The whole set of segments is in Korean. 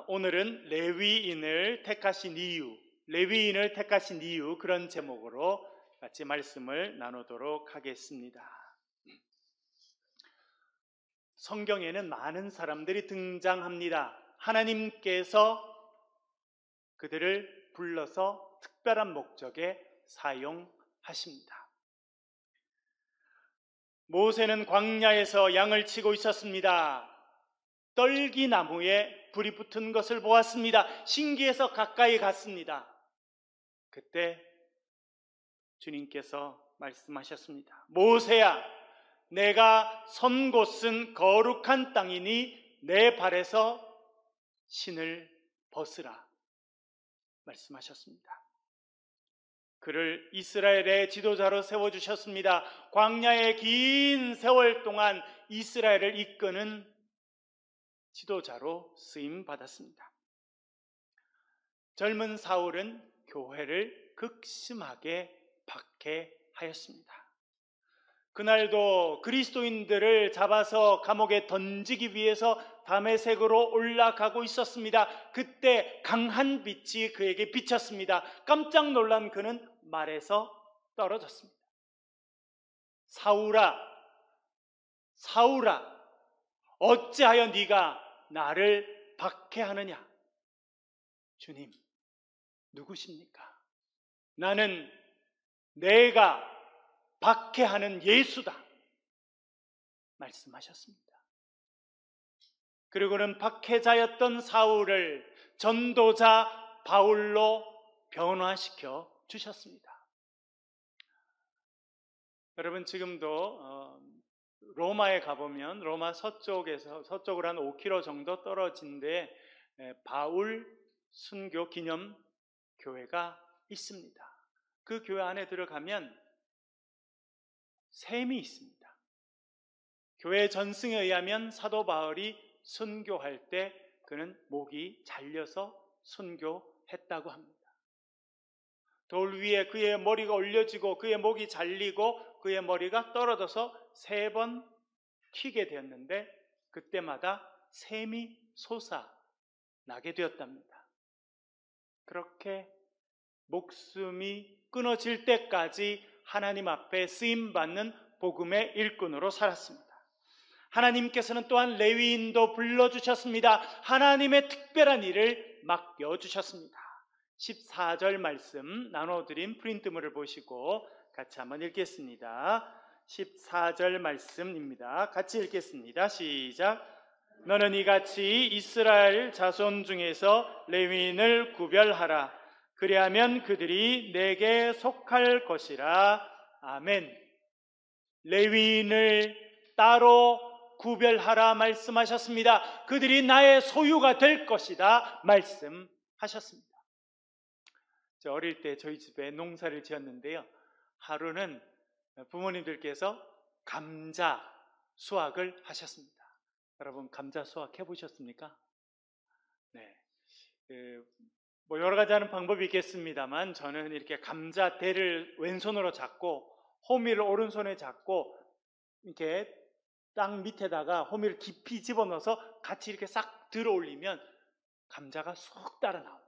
오늘은 레위인을 택하신 이유, 그런 제목으로 같이 말씀을 나누도록 하겠습니다. 성경에는 많은 사람들이 등장합니다. 하나님께서 그들을 불러서 특별한 목적에 사용하십니다. 모세는 광야에서 양을 치고 있었습니다. 떨기나무에 불이 붙은 것을 보았습니다. 신기해서 가까이 갔습니다. 그때 주님께서 말씀하셨습니다. 모세야, 내가 선 곳은 거룩한 땅이니 내 발에서 신을 벗으라 말씀하셨습니다. 그를 이스라엘의 지도자로 세워주셨습니다. 광야의 긴 세월 동안 이스라엘을 이끄는 지도자로 쓰임받았습니다. 젊은 사울은 교회를 극심하게 박해하였습니다. 그날도 그리스도인들을 잡아서 감옥에 던지기 위해서 다메섹으로 올라가고 있었습니다. 그때 강한 빛이 그에게 비쳤습니다. 깜짝 놀란 그는 말에서 떨어졌습니다. 사울아, 사울아, 어찌하여 네가 나를 박해하느냐? 주님, 누구십니까? 나는 내가 박해하는 예수다 말씀하셨습니다. 그리고는 박해자였던 사울을 전도자 바울로 변화시켜 주셨습니다. 여러분, 지금도 로마에 가보면 로마 서쪽으로 한 5km 정도 떨어진 데 바울 순교 기념 교회가 있습니다. 그 교회 안에 들어가면 샘이 있습니다. 교회 전승에 의하면 사도 바울이 순교할 때 그는 목이 잘려서 순교했다고 합니다. 돌 위에 그의 머리가 올려지고 그의 목이 잘리고 그의 머리가 떨어져서 3번 튀게 되었는데 그때마다 샘이 솟아나게 되었답니다. 그렇게 목숨이 끊어질 때까지 하나님 앞에 쓰임받는 복음의 일꾼으로 살았습니다. 하나님께서는 또한 레위인도 불러주셨습니다. 하나님의 특별한 일을 맡겨주셨습니다. 14절 말씀 나눠드린 프린트물을 보시고 같이 한번 읽겠습니다. 14절 말씀입니다. 같이 읽겠습니다. 시작. 너는 이같이 이스라엘 자손 중에서 레위인을 구별하라. 그리하면 그들이 내게 속할 것이라. 아멘. 레위인을 따로 구별하라 말씀하셨습니다. 그들이 나의 소유가 될 것이다 말씀하셨습니다. 저 어릴 때 저희 집에 농사를 지었는데요. 하루는 부모님들께서 감자 수확을 하셨습니다. 여러분, 감자 수확 해보셨습니까? 네. 뭐 여러 가지 하는 방법이 있겠습니다만 저는 이렇게 감자대를 왼손으로 잡고 호미를 오른손에 잡고 이렇게 땅 밑에다가 호미를 깊이 집어넣어서 같이 이렇게 싹 들어 올리면 감자가 쑥 따라 나옵니다.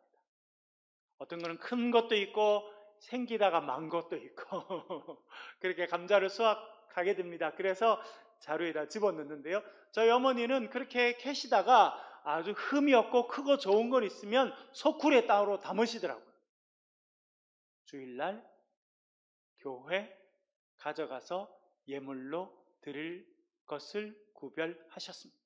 어떤 거는 큰 것도 있고 생기다가 만 것도 있고 그렇게 감자를 수확하게 됩니다. 그래서 자루에다 집어넣는데요. 저희 어머니는 그렇게 캐시다가 아주 흠이 없고 크고 좋은 건 있으면 소쿠리에 따로 담으시더라고요. 주일날 교회 가져가서 예물로 드릴 것을 구별하셨습니다.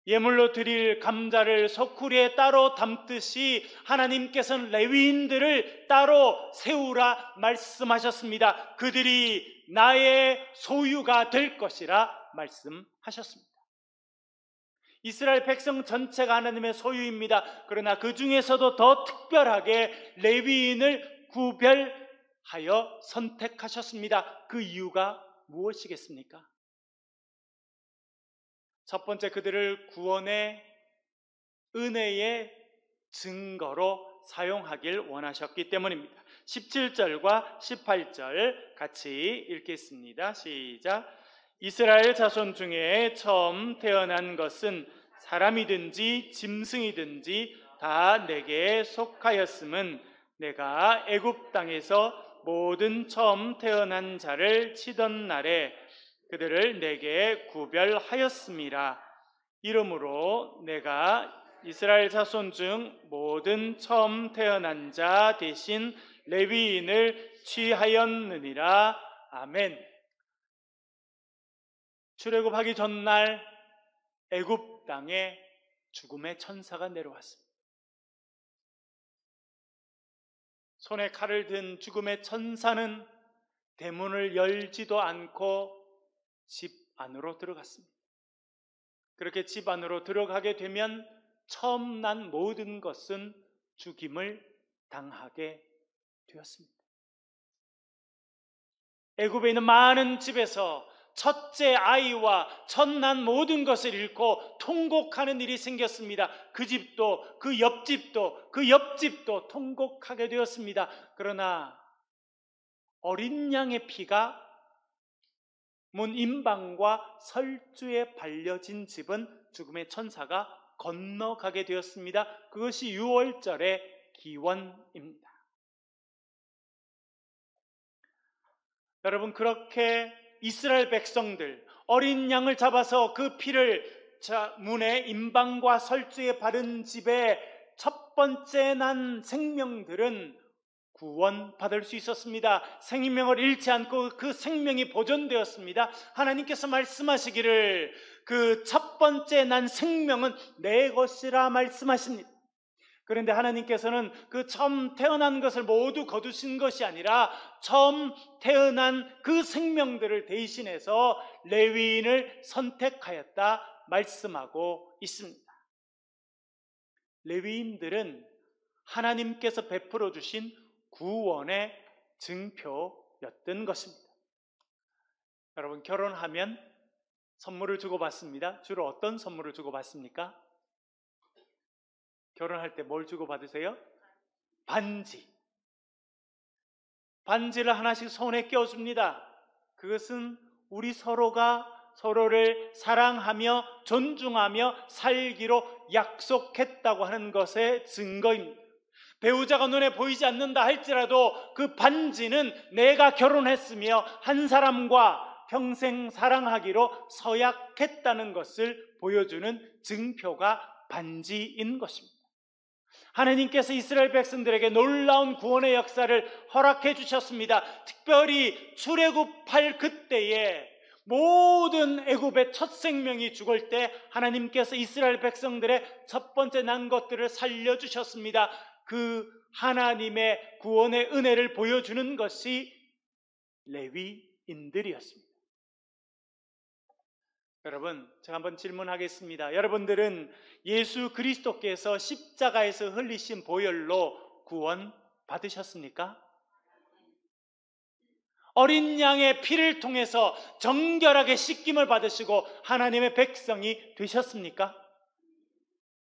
예물로 드릴 감자를 소쿠리에 따로 담듯이 하나님께서는 레위인들을 따로 세우라 말씀하셨습니다. 그들이 나의 소유가 될 것이라 말씀하셨습니다. 이스라엘 백성 전체가 하나님의 소유입니다. 그러나 그 중에서도 더 특별하게 레위인을 구별하여 선택하셨습니다. 그 이유가 무엇이겠습니까? 첫 번째, 그들을 구원의 은혜의 증거로 사용하길 원하셨기 때문입니다. 17절과 18절 같이 읽겠습니다. 시작. 이스라엘 자손 중에 처음 태어난 것은 사람이든지 짐승이든지 다 내게 속하였음은 내가 애굽 땅에서 모든 처음 태어난 자를 치던 날에 그들을 내게 구별하였음이라. 이러므로 내가 이스라엘 자손 중 모든 처음 태어난 자 대신 레위인을 취하였느니라. 아멘. 출애굽하기 전날 애굽 땅에 죽음의 천사가 내려왔습니다. 손에 칼을 든 죽음의 천사는 대문을 열지도 않고 집 안으로 들어갔습니다. 그렇게 집 안으로 들어가게 되면 처음 난 모든 것은 죽임을 당하게 되었습니다. 애굽에 있는 많은 집에서 첫째 아이와 첫난 모든 것을 잃고 통곡하는 일이 생겼습니다. 그 집도 그 옆집도 그 옆집도 통곡하게 되었습니다. 그러나 어린 양의 피가 문 임방과 설주에 발려진 집은 죽음의 천사가 건너가게 되었습니다. 그것이 6월절의 기원입니다. 여러분, 그렇게 이스라엘 백성들 어린 양을 잡아서 그 피를 문에 임방과 설주에 바른 집에 첫 번째 난 생명들은 구원받을 수 있었습니다. 생명을 잃지 않고 그 생명이 보존되었습니다. 하나님께서 말씀하시기를 그 첫 번째 난 생명은 내 것이라 말씀하십니다. 그런데 하나님께서는 그 처음 태어난 것을 모두 거두신 것이 아니라 처음 태어난 그 생명들을 대신해서 레위인을 선택하였다 말씀하고 있습니다. 레위인들은 하나님께서 베풀어 주신 구원의 증표였던 것입니다. 여러분, 결혼하면 선물을 주고받습니다. 주로 어떤 선물을 주고받습니까? 결혼할 때 뭘 주고받으세요? 반지. 반지를 하나씩 손에 껴줍니다. 그것은 우리 서로가 서로를 사랑하며 존중하며 살기로 약속했다고 하는 것의 증거입니다. 배우자가 눈에 보이지 않는다 할지라도 그 반지는 내가 결혼했으며 한 사람과 평생 사랑하기로 서약했다는 것을 보여주는 증표가 반지인 것입니다. 하나님께서 이스라엘 백성들에게 놀라운 구원의 역사를 허락해 주셨습니다. 특별히 출애굽할 그때에 모든 애굽의 첫 생명이 죽을 때 하나님께서 이스라엘 백성들의 첫 번째 난 것들을 살려주셨습니다. 그 하나님의 구원의 은혜를 보여주는 것이 레위인들이었습니다. 여러분, 제가 한번 질문하겠습니다. 여러분들은 예수 그리스도께서 십자가에서 흘리신 보혈로 구원 받으셨습니까? 어린 양의 피를 통해서 정결하게 씻김을 받으시고 하나님의 백성이 되셨습니까?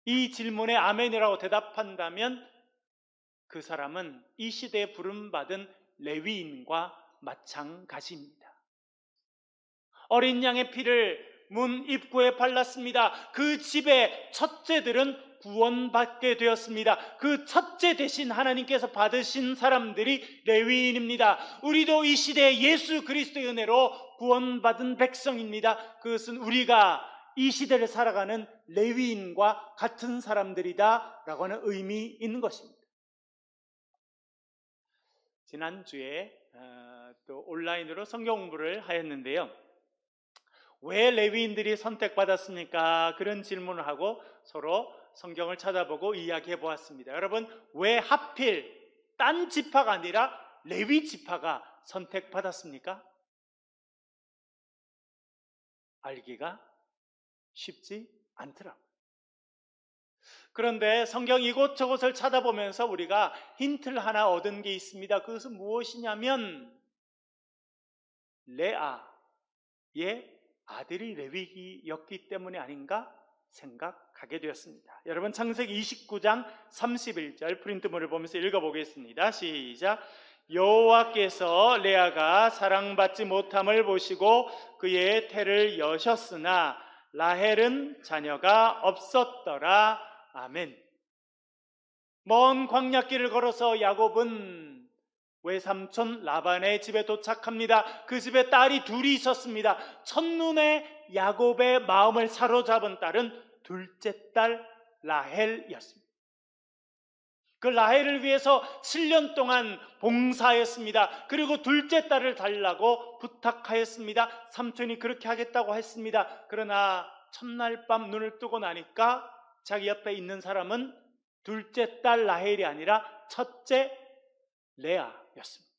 이 질문에 아멘이라고 대답한다면 그 사람은 이 시대에 부름받은 레위인과 마찬가지입니다. 어린 양의 피를 문 입구에 발랐습니다. 그 집의 첫째들은 구원받게 되었습니다. 그 첫째 대신 하나님께서 받으신 사람들이 레위인입니다. 우리도 이 시대에 예수 그리스도의 은혜로 구원받은 백성입니다. 그것은 우리가 이 시대를 살아가는 레위인과 같은 사람들이다 라고 하는 의미인 것입니다. 지난주에 또 온라인으로 성경 공부를 하였는데요. 왜 레위인들이 선택받았습니까? 그런 질문을 하고 서로 성경을 찾아보고 이야기해 보았습니다. 여러분, 왜 하필 딴 지파가 아니라 레위 지파가 선택받았습니까? 알기가 쉽지 않더라고요. 그런데 성경 이곳저곳을 찾아보면서 우리가 힌트를 하나 얻은 게 있습니다. 그것은 무엇이냐면 레아의 아들이 레위기였기 때문이 아닌가 생각하게 되었습니다. 여러분, 창세기 29장 31절 프린트물을 보면서 읽어보겠습니다. 시작. 여호와께서 레아가 사랑받지 못함을 보시고 그의 태를 여셨으나 라헬은 자녀가 없었더라. 아멘. 먼 광야길을 걸어서 야곱은 외삼촌 라반의 집에 도착합니다. 그 집에 딸이 둘이 있었습니다. 첫눈에 야곱의 마음을 사로잡은 딸은 둘째 딸 라헬이었습니다. 그 라헬을 위해서 7년 동안 봉사했습니다. 그리고 둘째 딸을 달라고 부탁하였습니다. 삼촌이 그렇게 하겠다고 했습니다. 그러나 첫날 밤 눈을 뜨고 나니까 자기 옆에 있는 사람은 둘째 딸 라헬이 아니라 첫째 레아였습니다.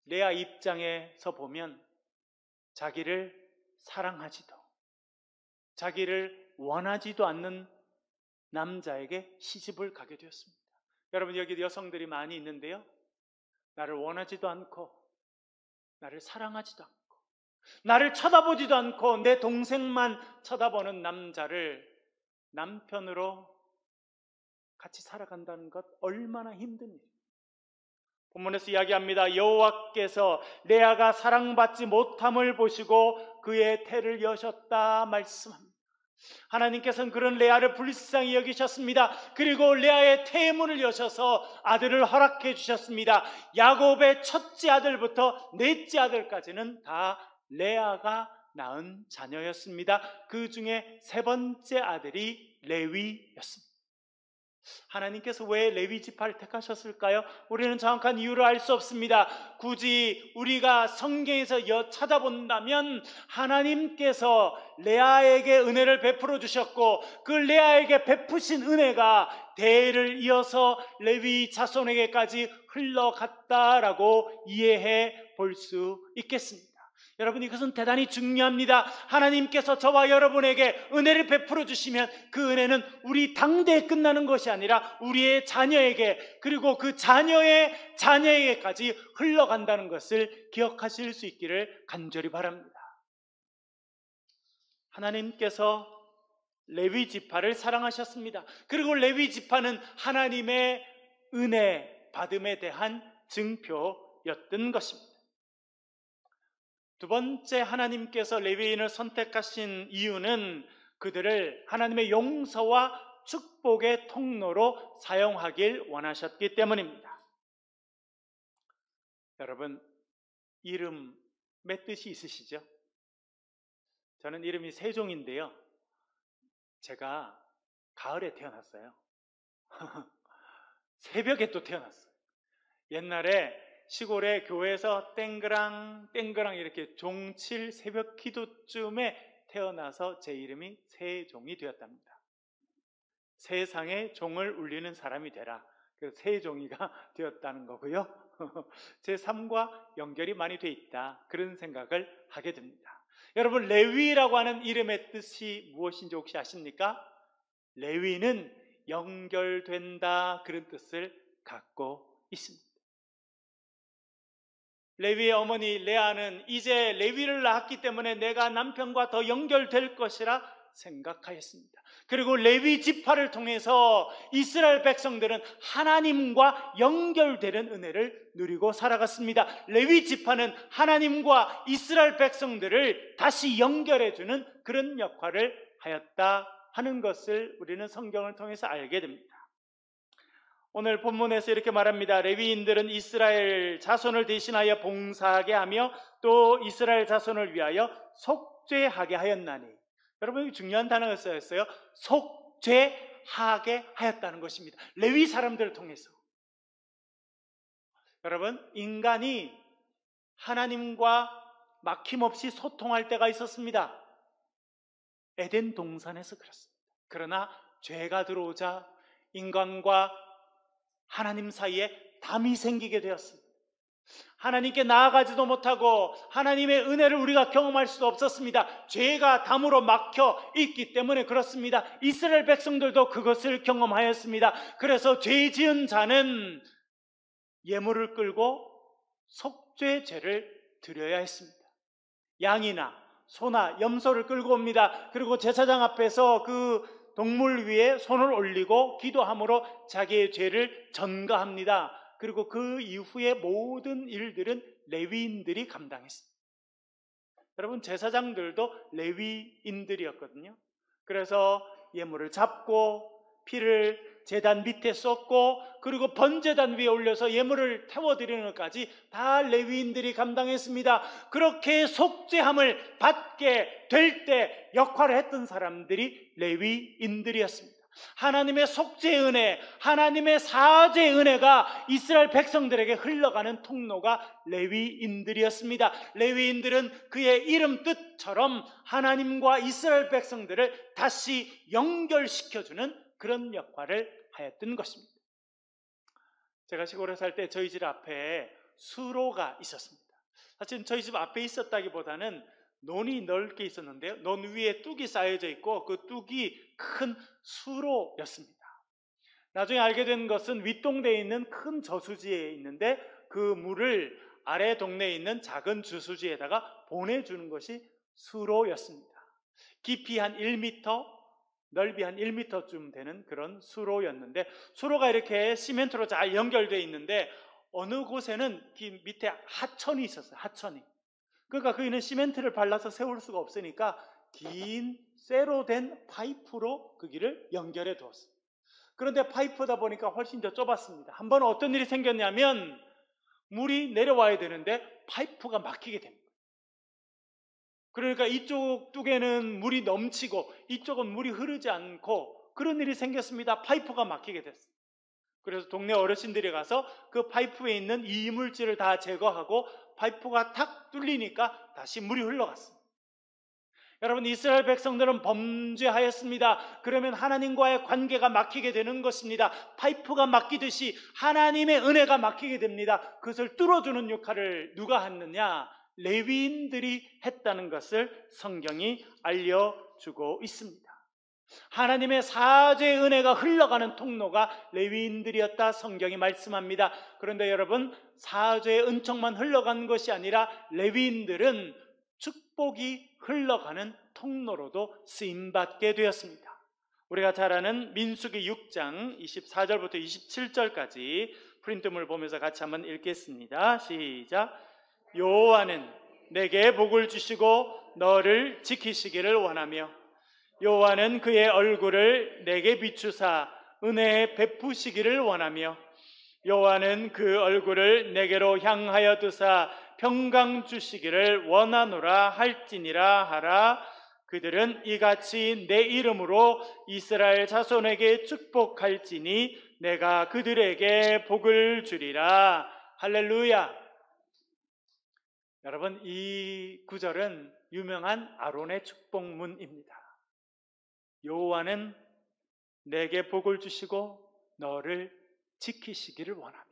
레아 입장에서 보면 자기를 사랑하지도 자기를 원하지도 않는 남자에게 시집을 가게 되었습니다. 여러분, 여기 여성들이 많이 있는데요, 나를 원하지도 않고 나를 사랑하지도 않고 나를 쳐다보지도 않고 내 동생만 쳐다보는 남자를 남편으로 같이 살아간다는 것 얼마나 힘든 일입니까? 본문에서 이야기합니다. 여호와께서 레아가 사랑받지 못함을 보시고 그의 태를 여셨다 말씀합니다. 하나님께서는 그런 레아를 불쌍히 여기셨습니다. 그리고 레아의 태의 문을 여셔서 아들을 허락해 주셨습니다. 야곱의 첫째 아들부터 넷째 아들까지는 다 레아가 낳은 자녀였습니다. 그 중에 세 번째 아들이 레위였습니다. 하나님께서 왜 레위 지파를 택하셨을까요? 우리는 정확한 이유를 알 수 없습니다. 굳이 우리가 성경에서 찾아본다면 하나님께서 레아에게 은혜를 베풀어 주셨고 그 레아에게 베푸신 은혜가 대를 이어서 레위 자손에게까지 흘러갔다라고 이해해 볼 수 있겠습니다. 여러분, 이것은 대단히 중요합니다. 하나님께서 저와 여러분에게 은혜를 베풀어 주시면 그 은혜는 우리 당대에 끝나는 것이 아니라 우리의 자녀에게, 그리고 그 자녀의 자녀에게까지 흘러간다는 것을 기억하실 수 있기를 간절히 바랍니다. 하나님께서 레위 지파를 사랑하셨습니다. 그리고 레위 지파는 하나님의 은혜 받음에 대한 증표였던 것입니다. 두 번째, 하나님께서 레위인을 선택하신 이유는 그들을 하나님의 용서와 축복의 통로로 사용하길 원하셨기 때문입니다. 여러분, 이름 몇 뜻이 있으시죠? 저는 이름이 세종인데요, 제가 가을에 태어났어요. 새벽에 또 태어났어요. 옛날에 시골의 교회에서 땡그랑 이렇게 종칠 새벽 기도쯤에 태어나서 제 이름이 세종이 되었답니다. 세상에 종을 울리는 사람이 되라. 그래서 세종이가 되었다는 거고요. 제 삶과 연결이 많이 돼 있다, 그런 생각을 하게 됩니다. 여러분, 레위라고 하는 이름의 뜻이 무엇인지 혹시 아십니까? 레위는 연결된다, 그런 뜻을 갖고 있습니다. 레위의 어머니 레아는 이제 레위를 낳았기 때문에 내가 남편과 더 연결될 것이라 생각하였습니다. 그리고 레위 지파를 통해서 이스라엘 백성들은 하나님과 연결되는 은혜를 누리고 살아갔습니다. 레위 지파는 하나님과 이스라엘 백성들을 다시 연결해주는 그런 역할을 하였다 하는 것을 우리는 성경을 통해서 알게 됩니다. 오늘 본문에서 이렇게 말합니다. 레위인들은 이스라엘 자손을 대신하여 봉사하게 하며 또 이스라엘 자손을 위하여 속죄하게 하였나니. 여러분, 중요한 단어가 쓰였어요. 속죄하게 하였다는 것입니다. 레위 사람들을 통해서. 여러분, 인간이 하나님과 막힘없이 소통할 때가 있었습니다. 에덴 동산에서 그렇습니다. 그러나 죄가 들어오자 인간과 하나님 사이에 담이 생기게 되었습니다. 하나님께 나아가지도 못하고 하나님의 은혜를 우리가 경험할 수도 없었습니다. 죄가 담으로 막혀 있기 때문에 그렇습니다. 이스라엘 백성들도 그것을 경험하였습니다. 그래서 죄 지은 자는 예물을 끌고 속죄제를 드려야 했습니다. 양이나 소나 염소를 끌고 옵니다. 그리고 제사장 앞에서 그 동물 위에 손을 올리고 기도함으로 자기의 죄를 전가합니다. 그리고 그 이후의 모든 일들은 레위인들이 감당했습니다. 여러분, 제사장들도 레위인들이었거든요. 그래서 예물을 잡고 피를 제단 밑에 쏟고 그리고 번제단 위에 올려서 예물을 태워드리는 것까지 다 레위인들이 감당했습니다. 그렇게 속죄함을 받게 될 때 역할을 했던 사람들이 레위인들이었습니다. 하나님의 속죄의 은혜, 하나님의 사죄의 은혜가 이스라엘 백성들에게 흘러가는 통로가 레위인들이었습니다. 레위인들은 그의 이름 뜻처럼 하나님과 이스라엘 백성들을 다시 연결시켜주는 그런 역할을 하였던 것입니다. 제가 시골에 살 때 저희 집 앞에 수로가 있었습니다. 사실 저희 집 앞에 있었다기보다는 논이 넓게 있었는데요, 논 위에 뚝이 쌓여져 있고 그 뚝이 큰 수로였습니다. 나중에 알게 된 것은 윗동네에 있는 큰 저수지에 있는데 그 물을 아래 동네에 있는 작은 주수지에다가 보내주는 것이 수로였습니다. 깊이 한 1m, 넓이 한 1m쯤 되는 그런 수로였는데, 수로가 이렇게 시멘트로 잘 연결되어 있는데 어느 곳에는 밑에 하천이 있었어요. 하천이. 그러니까 거기는 시멘트를 발라서 세울 수가 없으니까 긴 쇠로 된 파이프로 그 길을 연결해 두었어요. 그런데 파이프다 보니까 훨씬 더 좁았습니다. 한 번 어떤 일이 생겼냐면 물이 내려와야 되는데 파이프가 막히게 됩니다. 그러니까 이쪽 뚝에는 물이 넘치고 이쪽은 물이 흐르지 않고 그런 일이 생겼습니다. 파이프가 막히게 됐어요. 그래서 동네 어르신들이 가서 그 파이프에 있는 이물질을 다 제거하고 파이프가 탁 뚫리니까 다시 물이 흘러갔습니다. 여러분, 이스라엘 백성들은 범죄하였습니다. 그러면 하나님과의 관계가 막히게 되는 것입니다. 파이프가 막히듯이 하나님의 은혜가 막히게 됩니다. 그것을 뚫어주는 역할을 누가 했느냐? 레위인들이 했다는 것을 성경이 알려주고 있습니다. 하나님의 사죄의 은혜가 흘러가는 통로가 레위인들이었다 성경이 말씀합니다. 그런데 여러분, 사죄의 은총만 흘러간 것이 아니라 레위인들은 축복이 흘러가는 통로로도 쓰임받게 되었습니다. 우리가 잘 아는 민수기 6장 24절부터 27절까지 프린트물 보면서 같이 한번 읽겠습니다. 시작. 여호와는 내게 복을 주시고 너를 지키시기를 원하며 여호와는 그의 얼굴을 내게 비추사 은혜 베푸시기를 원하며 여호와는 그 얼굴을 내게로 향하여 두사 평강 주시기를 원하노라 할지니라 하라. 그들은 이같이 내 이름으로 이스라엘 자손에게 축복할지니 내가 그들에게 복을 주리라. 할렐루야. 여러분, 이 구절은 유명한 아론의 축복문입니다. 여호와는 내게 복을 주시고 너를 지키시기를 원하며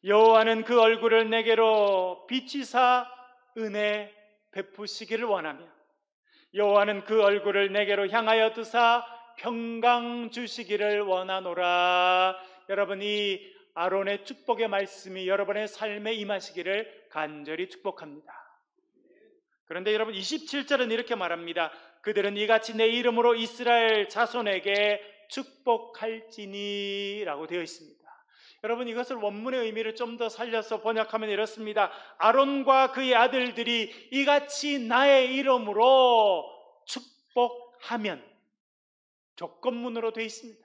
여호와는 그 얼굴을 내게로 비치사 은혜 베푸시기를 원하며 여호와는 그 얼굴을 내게로 향하여 두사 평강 주시기를 원하노라. 여러분, 이 아론의 축복의 말씀이 여러분의 삶에 임하시기를 간절히 축복합니다. 그런데 여러분, 27절은 이렇게 말합니다. 그들은 이같이 내 이름으로 이스라엘 자손에게 축복할지니 라고 되어 있습니다. 여러분, 이것을 원문의 의미를 좀 더 살려서 번역하면 이렇습니다. 아론과 그의 아들들이 이같이 나의 이름으로 축복하면, 조건문으로 되어 있습니다.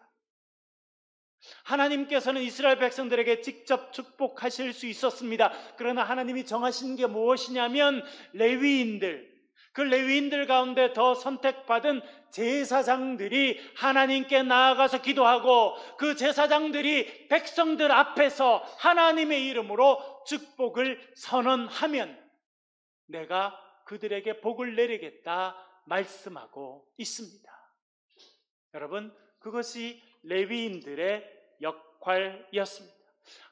하나님께서는 이스라엘 백성들에게 직접 축복하실 수 있었습니다. 그러나 하나님이 정하신 게 무엇이냐면 레위인들, 그 레위인들 가운데 더 선택받은 제사장들이 하나님께 나아가서 기도하고 그 제사장들이 백성들 앞에서 하나님의 이름으로 축복을 선언하면 내가 그들에게 복을 내리겠다 말씀하고 있습니다. 여러분, 그것이 레위인들의 역할이었습니다.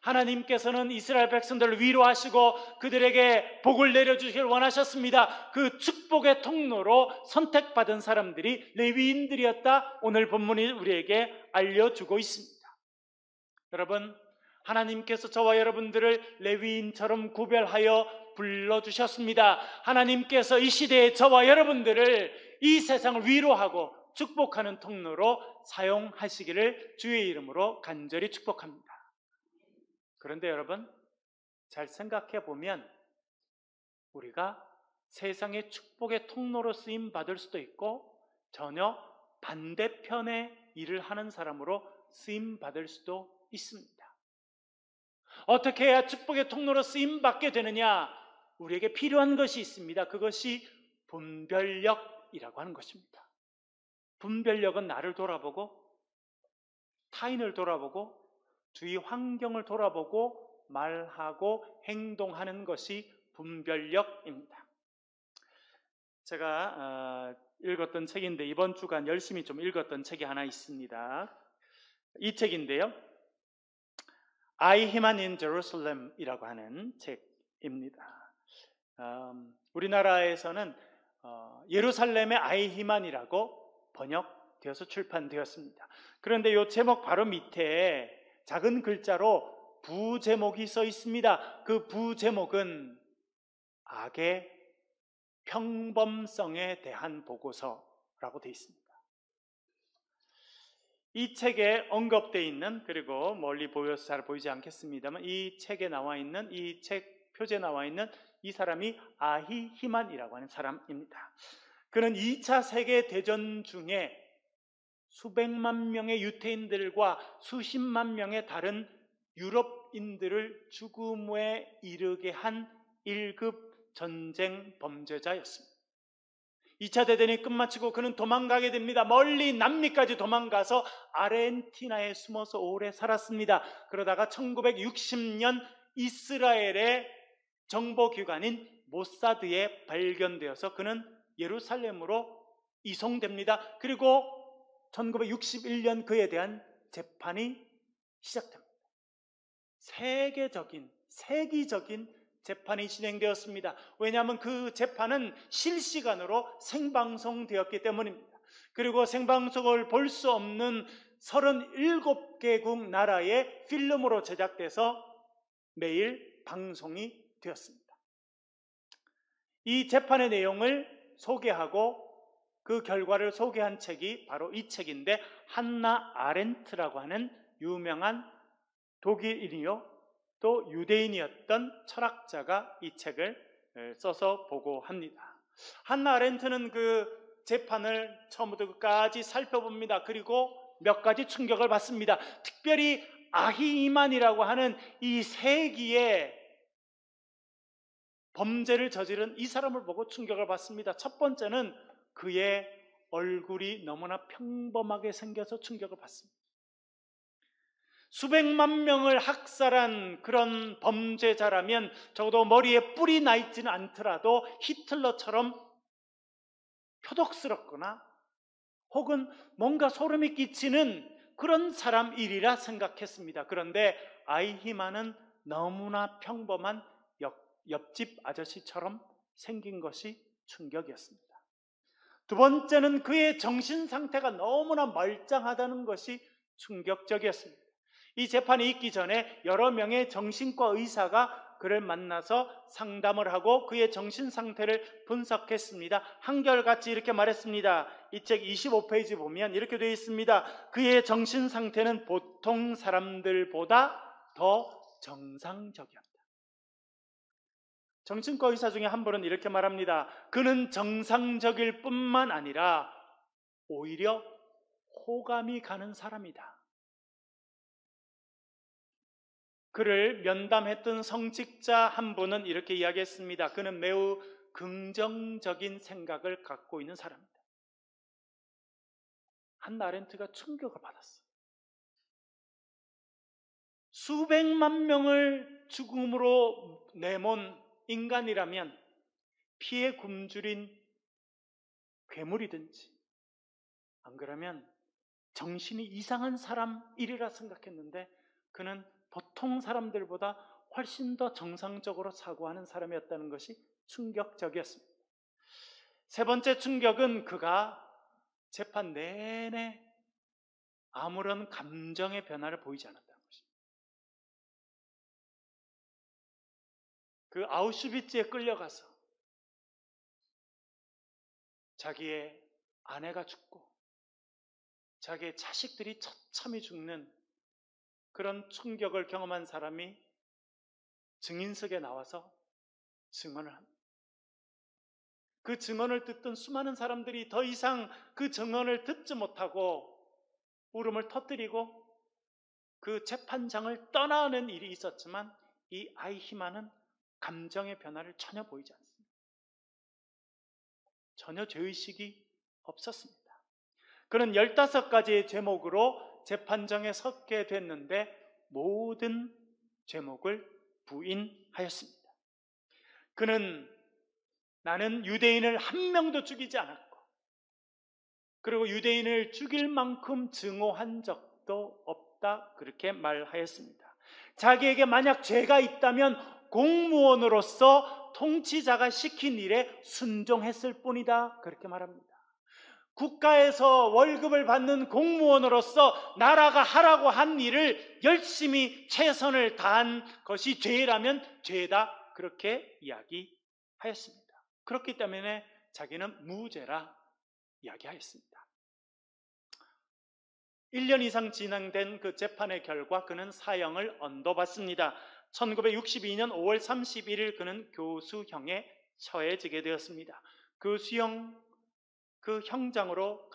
하나님께서는 이스라엘 백성들을 위로하시고 그들에게 복을 내려주시길 원하셨습니다. 그 축복의 통로로 선택받은 사람들이 레위인들이었다 오늘 본문이 우리에게 알려주고 있습니다. 여러분, 하나님께서 저와 여러분들을 레위인처럼 구별하여 불러주셨습니다. 하나님께서 이 시대에 저와 여러분들을 이 세상을 위로하고 축복하는 통로로 사용하시기를 주의 이름으로 간절히 축복합니다. 그런데 여러분, 잘 생각해 보면 우리가 세상의 축복의 통로로 쓰임 받을 수도 있고 전혀 반대편의 일을 하는 사람으로 쓰임 받을 수도 있습니다. 어떻게 해야 축복의 통로로 쓰임 받게 되느냐? 우리에게 필요한 것이 있습니다. 그것이 분별력이라고 하는 것입니다. 분별력은 나를 돌아보고 타인을 돌아보고 주위 환경을 돌아보고 말하고 행동하는 것이 분별력입니다. 제가 읽었던 책인데 이번 주간 열심히 좀 읽었던 책이 하나 있습니다. 이 책인데요, I Human in Jerusalem이라고 하는 책입니다. 우리나라에서는 예루살렘의 아이히만이라고 번역되어서 출판되었습니다. 그런데 이 제목 바로 밑에 작은 글자로 부제목이 써 있습니다. 그 부제목은 악의 평범성에 대한 보고서라고 되어 있습니다. 이 책에 언급되어 있는, 그리고 멀리 보여서 잘 보이지 않겠습니다만 이 책에 나와 있는, 이 책 표지에 나와 있는 이 사람이 아히히만이라고 하는 사람입니다. 그는 2차 세계대전 중에 수백만 명의 유태인들과 수십만 명의 다른 유럽인들을 죽음에 이르게 한 1급 전쟁 범죄자였습니다. 2차 대전이 끝마치고 그는 도망가게 됩니다. 멀리 남미까지 도망가서 아르헨티나에 숨어서 오래 살았습니다. 그러다가 1960년 이스라엘의 정보기관인 모사드에 발견되어서 그는 예루살렘으로 이송됩니다. 그리고 1961년 그에 대한 재판이 시작됩니다. 세기적인 재판이 진행되었습니다. 왜냐하면 그 재판은 실시간으로 생방송되었기 때문입니다. 그리고 생방송을 볼 수 없는 37개국 나라의 필름으로 제작돼서 매일 방송이 되었습니다. 이 재판의 내용을 소개하고 그 결과를 소개한 책이 바로 이 책인데, 한나 아렌트라고 하는 유명한 독일인이요 또 유대인이었던 철학자가 이 책을 써서 보고합니다. 한나 아렌트는 그 재판을 처음부터 끝까지 살펴봅니다. 그리고 몇 가지 충격을 받습니다. 특별히 아히이만이라고 하는 이 세기의 범죄를 저지른 이 사람을 보고 충격을 받습니다. 첫 번째는 그의 얼굴이 너무나 평범하게 생겨서 충격을 받습니다. 수백만 명을 학살한 그런 범죄자라면 적어도 머리에 뿔이 나 있지는 않더라도 히틀러처럼 표독스럽거나 혹은 뭔가 소름이 끼치는 그런 사람이리라 생각했습니다. 그런데 아이히만은 너무나 평범한 옆집 아저씨처럼 생긴 것이 충격이었습니다. 두 번째는 그의 정신 상태가 너무나 멀쩡하다는 것이 충격적이었습니다. 이 재판이 있기 전에 여러 명의 정신과 의사가 그를 만나서 상담을 하고 그의 정신 상태를 분석했습니다. 한결같이 이렇게 말했습니다. 이 책 25페이지 보면 이렇게 되어 있습니다. 그의 정신 상태는 보통 사람들보다 더 정상적이었다. 정신과 의사 중에 한 분은 이렇게 말합니다. 그는 정상적일 뿐만 아니라 오히려 호감이 가는 사람이다. 그를 면담했던 성직자 한 분은 이렇게 이야기했습니다. 그는 매우 긍정적인 생각을 갖고 있는 사람입니다. 한나 아렌트가 충격을 받았어요. 수백만 명을 죽음으로 내몬 인간이라면 피에 굶주린 괴물이든지 안 그러면 정신이 이상한 사람이리라 생각했는데 그는 보통 사람들보다 훨씬 더 정상적으로 사고하는 사람이었다는 것이 충격적이었습니다. 세 번째 충격은 그가 재판 내내 아무런 감정의 변화를 보이지 않았다는 것입니다. 그 아우슈비츠에 끌려가서 자기의 아내가 죽고 자기의 자식들이 처참히 죽는 그런 충격을 경험한 사람이 증인석에 나와서 증언을 합니다. 그 증언을 듣던 수많은 사람들이 더 이상 그 증언을 듣지 못하고 울음을 터뜨리고 그 재판장을 떠나는 일이 있었지만 이 아히만은 감정의 변화를 전혀 보이지 않습니다. 전혀 죄의식이 없었습니다. 그는 15가지의 제목으로 재판정에 섰게 됐는데 모든 제목을 부인하였습니다. 그는 나는 유대인을 한 명도 죽이지 않았고 그리고 유대인을 죽일 만큼 증오한 적도 없다 그렇게 말하였습니다. 자기에게 만약 죄가 있다면 공무원으로서 통치자가 시킨 일에 순종했을 뿐이다 그렇게 말합니다. 국가에서 월급을 받는 공무원으로서 나라가 하라고 한 일을 열심히 최선을 다한 것이 죄라면 죄다 그렇게 이야기하였습니다. 그렇기 때문에 자기는 무죄라 이야기하였습니다. 1년 이상 진행된 그 재판의 결과 그는 사형을 언도받습니다. 1962년 5월 31일 그는 교수형에 처해지게 되었습니다. 그 형장으로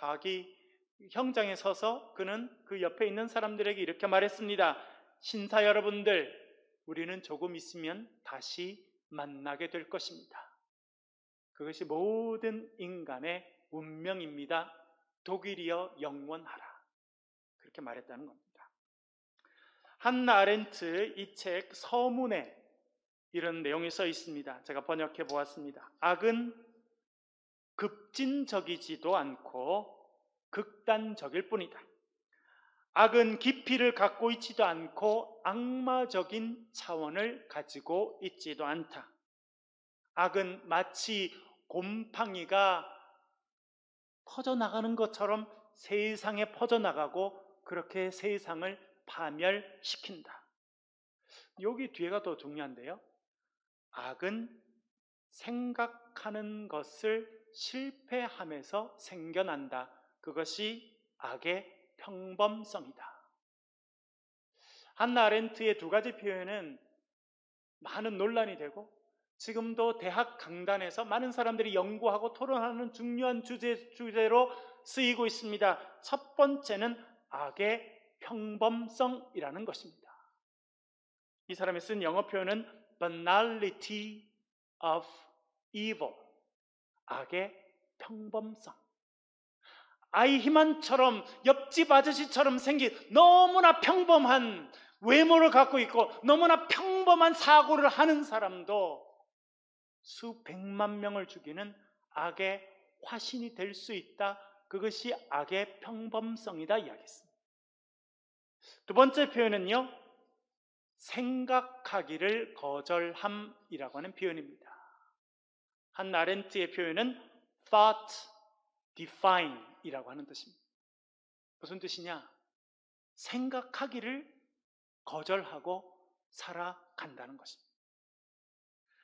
형장에 서서 그는 그 옆에 있는 사람들에게 이렇게 말했습니다. 신사 여러분들, 우리는 조금 있으면 다시 만나게 될 것입니다. 그것이 모든 인간의 운명입니다. 독일이여 영원하라. 그렇게 말했다는 겁니다. 한나 아렌트 이 책 서문에 이런 내용이 써 있습니다. 제가 번역해 보았습니다. 악은 급진적이지도 않고 극단적일 뿐이다. 악은 깊이를 갖고 있지도 않고 악마적인 차원을 가지고 있지도 않다. 악은 마치 곰팡이가 퍼져나가는 것처럼 세상에 퍼져나가고 그렇게 세상을 파멸시킨다. 여기 뒤에가 더 중요한데요. 악은 생각하는 것을 실패함에서 생겨난다. 그것이 악의 평범성이다. 한나 아렌트의 두 가지 표현은 많은 논란이 되고 지금도 대학 강단에서 많은 사람들이 연구하고 토론하는 중요한 주제로 쓰이고 있습니다. 첫 번째는 악의 평범성이라는 것입니다. 이 사람이 쓴 영어 표현은 banality of evil, 악의 평범성. 아이히만처럼 옆집 아저씨처럼 생긴 너무나 평범한 외모를 갖고 있고 너무나 평범한 사고를 하는 사람도 수백만 명을 죽이는 악의 화신이 될 수 있다. 그것이 악의 평범성이다 이야기했습니다. 두 번째 표현은요, 생각하기를 거절함이라고 하는 표현입니다. 한나 아렌트의 표현은 thought define 이라고 하는 뜻입니다. 무슨 뜻이냐? 생각하기를 거절하고 살아간다는 것입니다.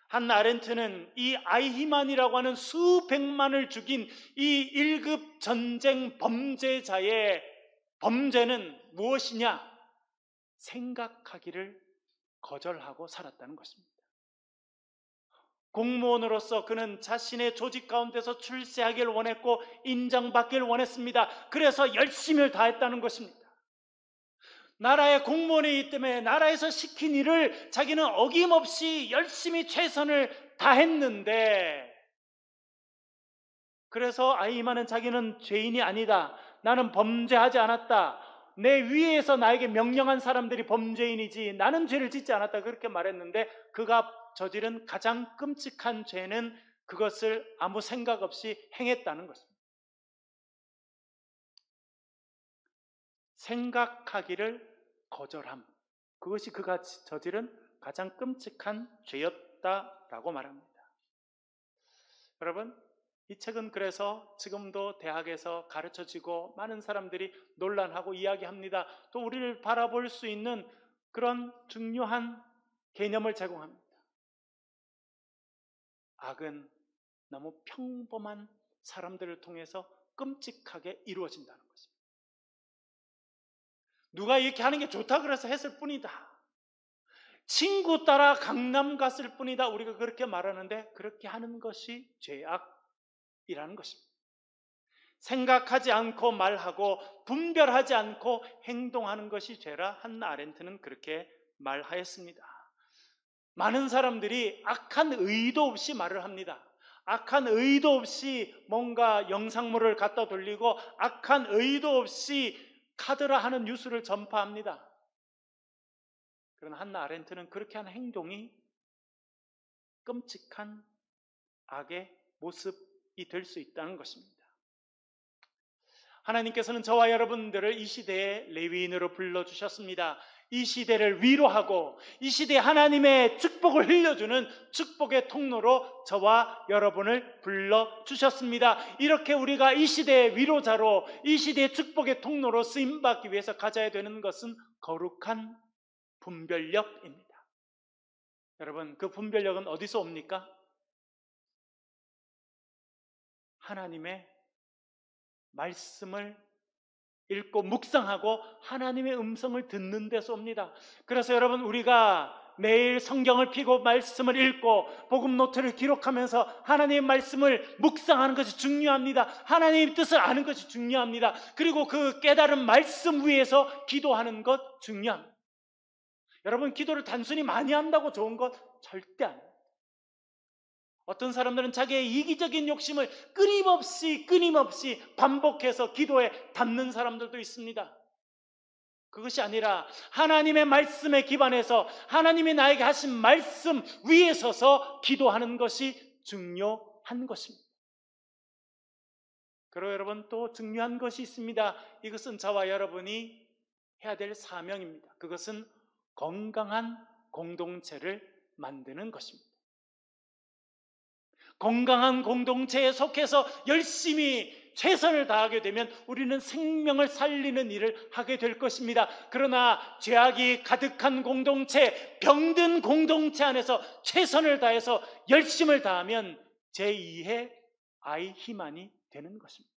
한나 아렌트는 이 아이히만이라고 하는 수백만을 죽인 이 1급 전쟁 범죄자의 범죄는 무엇이냐? 생각하기를 거절하고 살았다는 것입니다. 공무원으로서 그는 자신의 조직 가운데서 출세하기를 원했고 인정받기를 원했습니다. 그래서 열심을 다했다는 것입니다. 나라의 공무원이기 때문에 나라에서 시킨 일을 자기는 어김없이 열심히 최선을 다했는데, 그래서 아이히만은 자기는 죄인이 아니다, 나는 범죄하지 않았다, 내 위에서 나에게 명령한 사람들이 범죄인이지 나는 죄를 짓지 않았다 그렇게 말했는데, 그가 저지른 가장 끔찍한 죄는 그것을 아무 생각 없이 행했다는 것입니다. 생각하기를 거절함, 그것이 그가 저지른 가장 끔찍한 죄였다라고 말합니다. 여러분, 이 책은 그래서 지금도 대학에서 가르쳐지고 많은 사람들이 논란하고 이야기합니다. 또 우리를 바라볼 수 있는 그런 중요한 개념을 제공합니다. 악은 너무 평범한 사람들을 통해서 끔찍하게 이루어진다는 것입니다. 누가 이렇게 하는 게 좋다 그래서 했을 뿐이다, 친구 따라 강남 갔을 뿐이다, 우리가 그렇게 말하는데 그렇게 하는 것이 죄악 죄이라는 것입니다. 생각하지 않고 말하고 분별하지 않고 행동하는 것이 죄라 한나 아렌트는 그렇게 말하였습니다. 많은 사람들이 악한 의도 없이 말을 합니다. 악한 의도 없이 뭔가 영상물을 갖다 돌리고 악한 의도 없이 카드라 하는 뉴스를 전파합니다. 그러나 한나 아렌트는 그렇게 하는 행동이 끔찍한 악의 모습이 될 수 있다는 것입니다. 하나님께서는 저와 여러분들을 이 시대의 레위인으로 불러주셨습니다. 이 시대를 위로하고 이 시대에 하나님의 축복을 흘려주는 축복의 통로로 저와 여러분을 불러주셨습니다. 이렇게 우리가 이 시대의 위로자로 이 시대의 축복의 통로로 쓰임받기 위해서 가져야 되는 것은 거룩한 분별력입니다. 여러분, 그 분별력은 어디서 옵니까? 하나님의 말씀을 읽고 묵상하고 하나님의 음성을 듣는 데서 옵니다. 그래서 여러분, 우리가 매일 성경을 펴고 말씀을 읽고 복음 노트를 기록하면서 하나님의 말씀을 묵상하는 것이 중요합니다. 하나님의 뜻을 아는 것이 중요합니다. 그리고 그 깨달은 말씀 위에서 기도하는 것 중요합니다. 여러분, 기도를 단순히 많이 한다고 좋은 것 절대 아닙니다. 어떤 사람들은 자기의 이기적인 욕심을 끊임없이 반복해서 기도에 담는 사람들도 있습니다. 그것이 아니라 하나님의 말씀에 기반해서 하나님이 나에게 하신 말씀 위에 서서 기도하는 것이 중요한 것입니다. 그리고 여러분, 또 중요한 것이 있습니다. 이것은 저와 여러분이 해야 될 사명입니다. 그것은 건강한 공동체를 만드는 것입니다. 건강한 공동체에 속해서 열심히 최선을 다하게 되면 우리는 생명을 살리는 일을 하게 될 것입니다. 그러나 죄악이 가득한 공동체, 병든 공동체 안에서 최선을 다해서 열심을 다하면 제2의 아이히만이 되는 것입니다.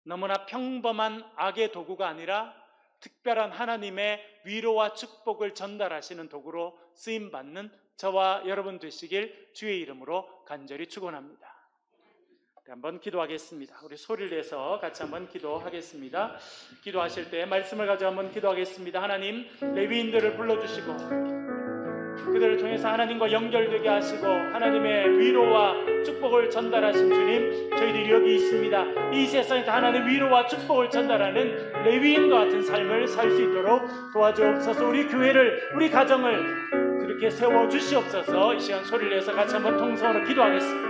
너무나 평범한 악의 도구가 아니라 특별한 하나님의 위로와 축복을 전달하시는 도구로 쓰임받는 저와 여러분 되시길 주의 이름으로 간절히 축원합니다. 한번 기도하겠습니다. 우리 소리를 내서 같이 한번 기도하겠습니다. 기도하실 때 말씀을 가지고 한번 기도하겠습니다. 하나님, 레위인들을 불러주시고 그들을 통해서 하나님과 연결되게 하시고 하나님의 위로와 축복을 전달하신 주님, 저희들이 여기 있습니다. 이 세상에서 하나님의 위로와 축복을 전달하는 레위인과 같은 삶을 살 수 있도록 도와주옵소서. 우리 교회를, 우리 가정을 그렇게 세워주시옵소서. 이 시간 소리를 내서 같이 한번 통성으로 기도하겠습니다.